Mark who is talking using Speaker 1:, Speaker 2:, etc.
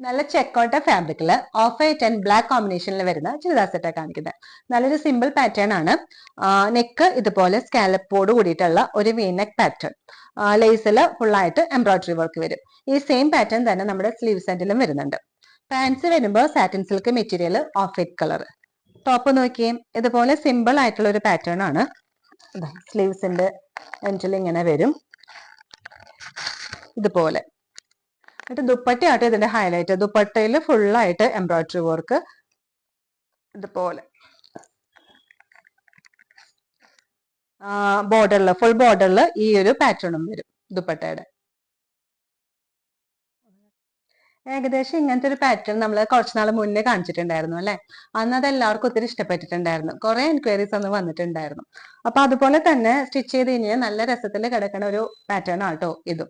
Speaker 1: നല്ല ചെക്കോട്ട ഫാബ്രിക്കില് of white and black കോമ്പിനേഷനിൽ വരുന്ന ചുരിദാർ സെറ്റാണ് കാണിക്കുന്നത്. നല്ലൊരു സിമ്പിൾ പാറ്റേൺ ആണ്. നെക്ക് ഇതുപോലെ സ്കാലപ്പോട് കൂടിയിട്ടുള്ള ഒരു വി നെക്ക് പാറ്റേൺ. ലേസിൽ ഫുൾ ആയിട്ട് എംബ്രോയിഡറി വർക്ക് വരും. ഈ സെയിം പാറ്റേൺ തന്നെ നമ്മുടെ സ്ലീവ് സെന്റിലും വരുന്നുണ്ട്. പാൻസ് വരുമ്പോൾ satin silk material of white colour. Top നോക്കിയും ഇതുപോലെ സിമ്പിൾ ആയിട്ടുള്ള ഒരു പാറ്റേൺ ആണ്. സ്ലീവ്സിന്റെ എൻഡിൽ ഇങ്ങനെ വരും ഇതുപോലെ. എന്നിട്ട് ദുപ്പട്ടയാട്ടോ ഇതിന്റെ ഹൈലൈറ്റ്. ദുപ്പട്ടയിൽ ഫുള്ളായിട്ട് എംബ്രോയിഡറി വർക്ക് ഇതുപോലെ. ബോർഡറിൽ ഫുൾ ബോർഡറിൽ ഈ ഒരു പാറ്റേണും വരും ദുപ്പട്ടയുടെ. ഏകദേശം ഇങ്ങനത്തെ ഒരു പാറ്റേൺ നമ്മൾ കുറച്ചുനാൾ മുന്നേ കാണിച്ചിട്ടുണ്ടായിരുന്നു അല്ലെ. അന്ന് അത് എല്ലാവർക്കും ഒത്തിരി ഇഷ്ടപ്പെട്ടിട്ടുണ്ടായിരുന്നു. കുറെ എൻക്വയറീസ് അന്ന് വന്നിട്ടുണ്ടായിരുന്നു. അപ്പൊ അതുപോലെ തന്നെ സ്റ്റിച്ച് ചെയ്ത് കഴിഞ്ഞാൽ നല്ല രസത്തിൽ കിടക്കുന്ന ഒരു പാറ്റേൺ ആട്ടോ ഇതും.